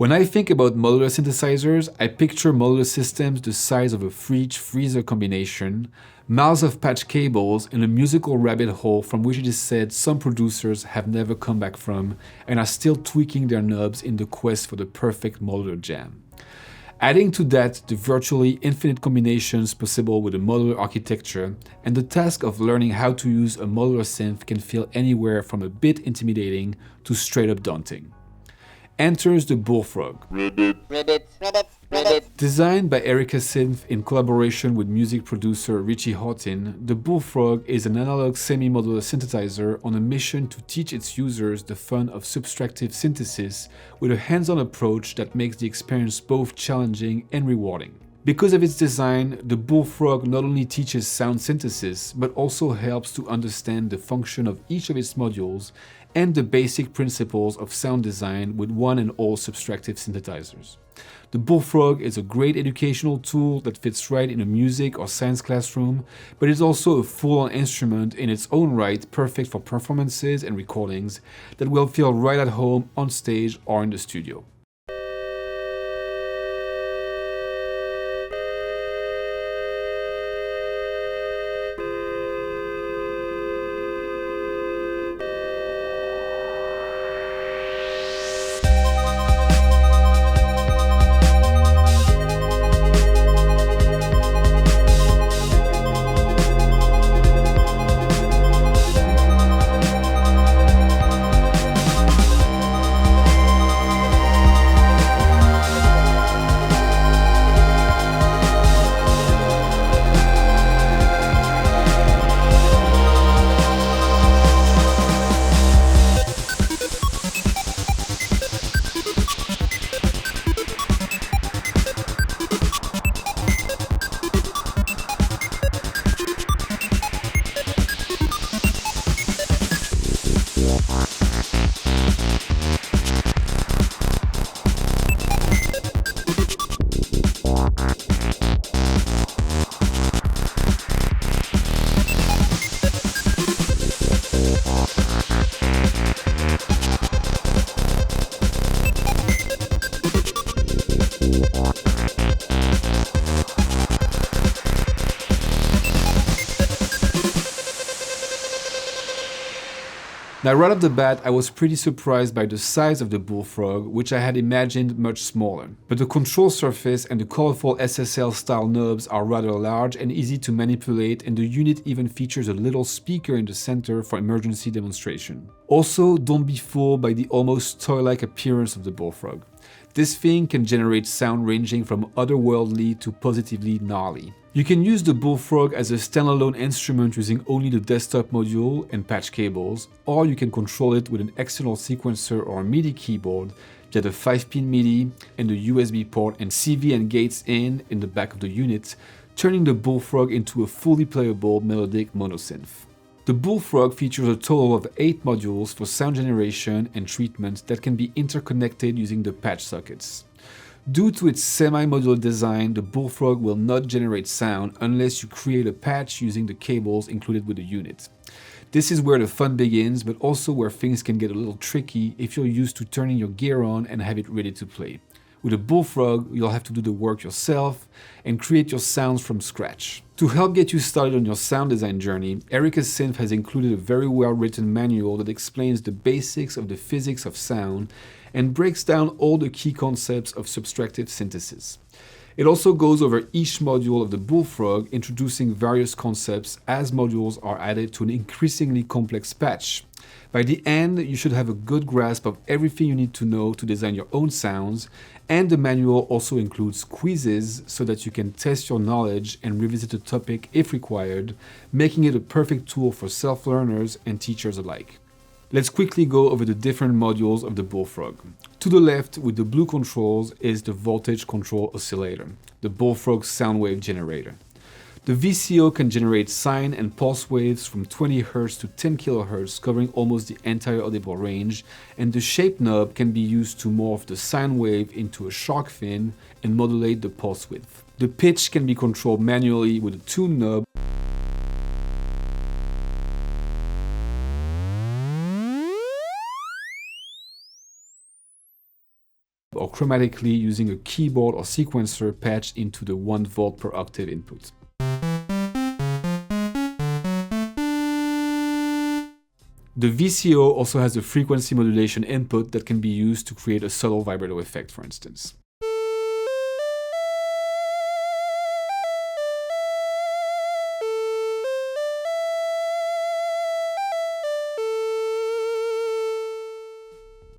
When I think about modular synthesizers, I picture modular systems the size of a fridge-freezer combination, miles of patch cables, and a musical rabbit hole from which it is said some producers have never come back from and are still tweaking their knobs in the quest for the perfect modular jam. Adding to that the virtually infinite combinations possible with a modular architecture, and the task of learning how to use a modular synth can feel anywhere from a bit intimidating to straight up daunting. Enters the Bullfrog. Designed by Erica Synth in collaboration with music producer Richie Houghton, the Bullfrog is an analog semi-modular synthesizer on a mission to teach its users the fun of subtractive synthesis with a hands-on approach that makes the experience both challenging and rewarding. Because of its design, the Bullfrog not only teaches sound synthesis, but also helps to understand the function of each of its modules and the basic principles of sound design with one and all subtractive synthesizers. The Bullfrog is a great educational tool that fits right in a music or science classroom, but is also a full-on instrument in its own right, perfect for performances and recordings that will feel right at home on stage or in the studio. Now right off the bat, I was pretty surprised by the size of the Bullfrog, which I had imagined much smaller. But the control surface and the colorful SSL style knobs are rather large and easy to manipulate, and the unit even features a little speaker in the center for emergency demonstration. Also, don't be fooled by the almost toy-like appearance of the Bullfrog. This thing can generate sound ranging from otherworldly to positively gnarly. You can use the Bullfrog as a standalone instrument using only the desktop module and patch cables, or you can control it with an external sequencer or MIDI keyboard via the 5-pin MIDI and the USB port and CV and gates in the back of the unit, turning the Bullfrog into a fully playable melodic monosynth. The Bullfrog features a total of 8 modules for sound generation and treatment that can be interconnected using the patch sockets. Due to its semi-modular design, the Bullfrog will not generate sound unless you create a patch using the cables included with the unit. This is where the fun begins, but also where things can get a little tricky if you're used to turning your gear on and have it ready to play. With a Bullfrog, you'll have to do the work yourself and create your sounds from scratch. To help get you started on your sound design journey, Erica Synth has included a very well-written manual that explains the basics of the physics of sound and breaks down all the key concepts of subtractive synthesis. It also goes over each module of the Bullfrog, introducing various concepts as modules are added to an increasingly complex patch. By the end, you should have a good grasp of everything you need to know to design your own sounds, and the manual also includes quizzes so that you can test your knowledge and revisit the topic if required, making it a perfect tool for self-learners and teachers alike. Let's quickly go over the different modules of the Bullfrog. To the left, with the blue controls, is the voltage control oscillator, the Bullfrog sound wave generator. The VCO can generate sine and pulse waves from 20 Hz to 10 kHz, covering almost the entire audible range, and the shape knob can be used to morph the sine wave into a shark fin and modulate the pulse width. The pitch can be controlled manually with a tune knob, or chromatically using a keyboard or sequencer patched into the 1 volt per octave input. The VCO also has a frequency modulation input that can be used to create a subtle vibrato effect, for instance.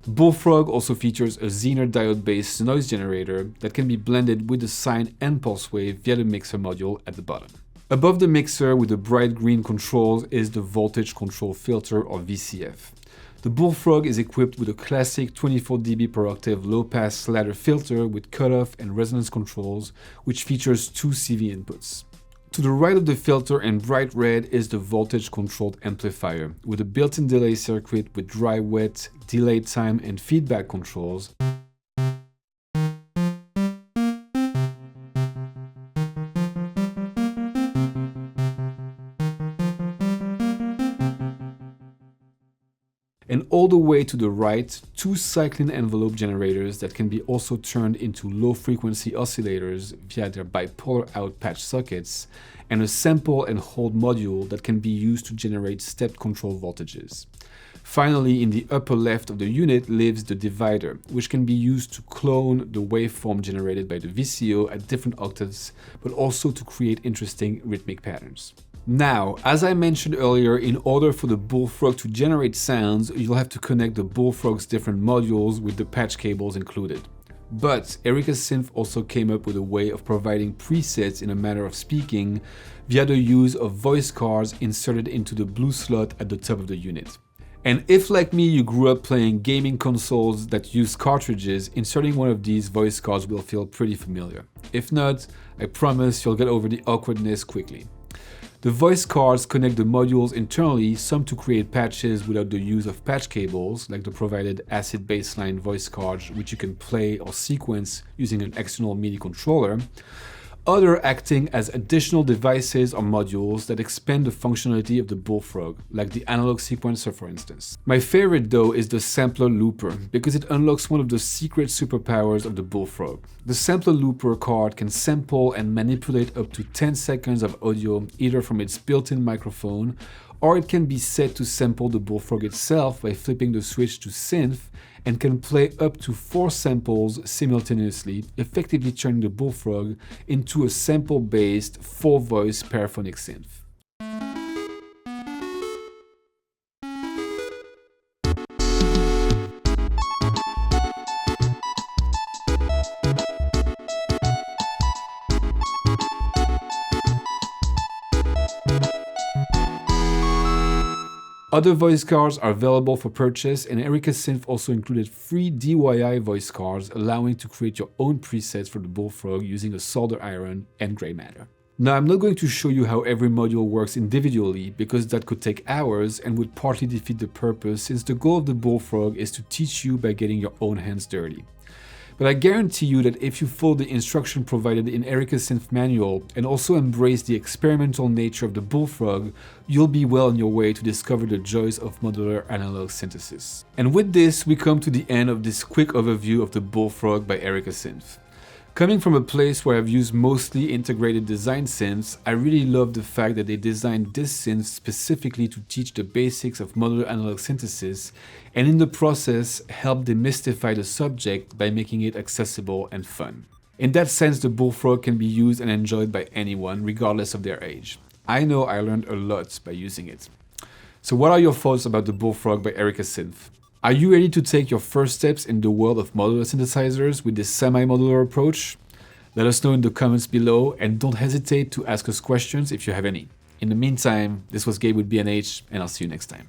Bullfrog also features a Zener diode-based noise generator that can be blended with the sine and pulse wave via the mixer module at the bottom. Above the mixer with the bright green controls is the voltage control filter, or VCF. The Bullfrog is equipped with a classic 24 dB per octave low-pass ladder filter with cutoff and resonance controls, which features 2 CV inputs. To the right of the filter in bright red is the voltage-controlled amplifier, with a built-in delay circuit with dry-wet, delay time and feedback controls. And all the way to the right, 2 cycling envelope generators that can be also turned into low-frequency oscillators via their bipolar out patch sockets, and a sample and hold module that can be used to generate stepped control voltages. Finally, in the upper left of the unit lives the divider, which can be used to clone the waveform generated by the VCO at different octaves, but also to create interesting rhythmic patterns. Now, as I mentioned earlier, in order for the Bullfrog to generate sounds, you'll have to connect the Bullfrog's different modules with the patch cables included. But Erica Synth also came up with a way of providing presets in a manner of speaking via the use of voice cards inserted into the blue slot at the top of the unit. And if, like me, you grew up playing gaming consoles that use cartridges, inserting one of these voice cards will feel pretty familiar. If not, I promise you'll get over the awkwardness quickly. The voice cards connect the modules internally, some to create patches without the use of patch cables, like the provided acid baseline voice cards, which you can play or sequence using an external MIDI controller. Other acting as additional devices or modules that expand the functionality of the Bullfrog, like the analog sequencer, for instance. My favorite though is the sampler looper, because it unlocks one of the secret superpowers of the Bullfrog. The sampler looper card can sample and manipulate up to 10 seconds of audio either from its built-in microphone, or it can be set to sample the Bullfrog itself by flipping the switch to Synth, and can play up to 4 samples simultaneously, effectively turning the Bullfrog into a sample-based 4-voice paraphonic synth. Other voice cards are available for purchase, and Erica Synth also included free DIY voice cards, allowing to create your own presets for the Bullfrog using a solder iron and gray matter. Now, I'm not going to show you how every module works individually, because that could take hours and would partly defeat the purpose, since the goal of the Bullfrog is to teach you by getting your own hands dirty. But I guarantee you that if you follow the instruction provided in Erica Synth manual and also embrace the experimental nature of the Bullfrog, you'll be well on your way to discover the joys of modular analog synthesis. And with this, we come to the end of this quick overview of the Bullfrog by Erica Synth. Coming from a place where I've used mostly integrated design synths, I really love the fact that they designed this synth specifically to teach the basics of modular analog synthesis, and in the process help demystify the subject by making it accessible and fun. In that sense, the Bullfrog can be used and enjoyed by anyone, regardless of their age. I know I learned a lot by using it. So what are your thoughts about the Bullfrog by Erica Synth? Are you ready to take your first steps in the world of modular synthesizers with this semi-modular approach? Let us know in the comments below, and don't hesitate to ask us questions if you have any. In the meantime, this was Gabe with B&H, and I'll see you next time.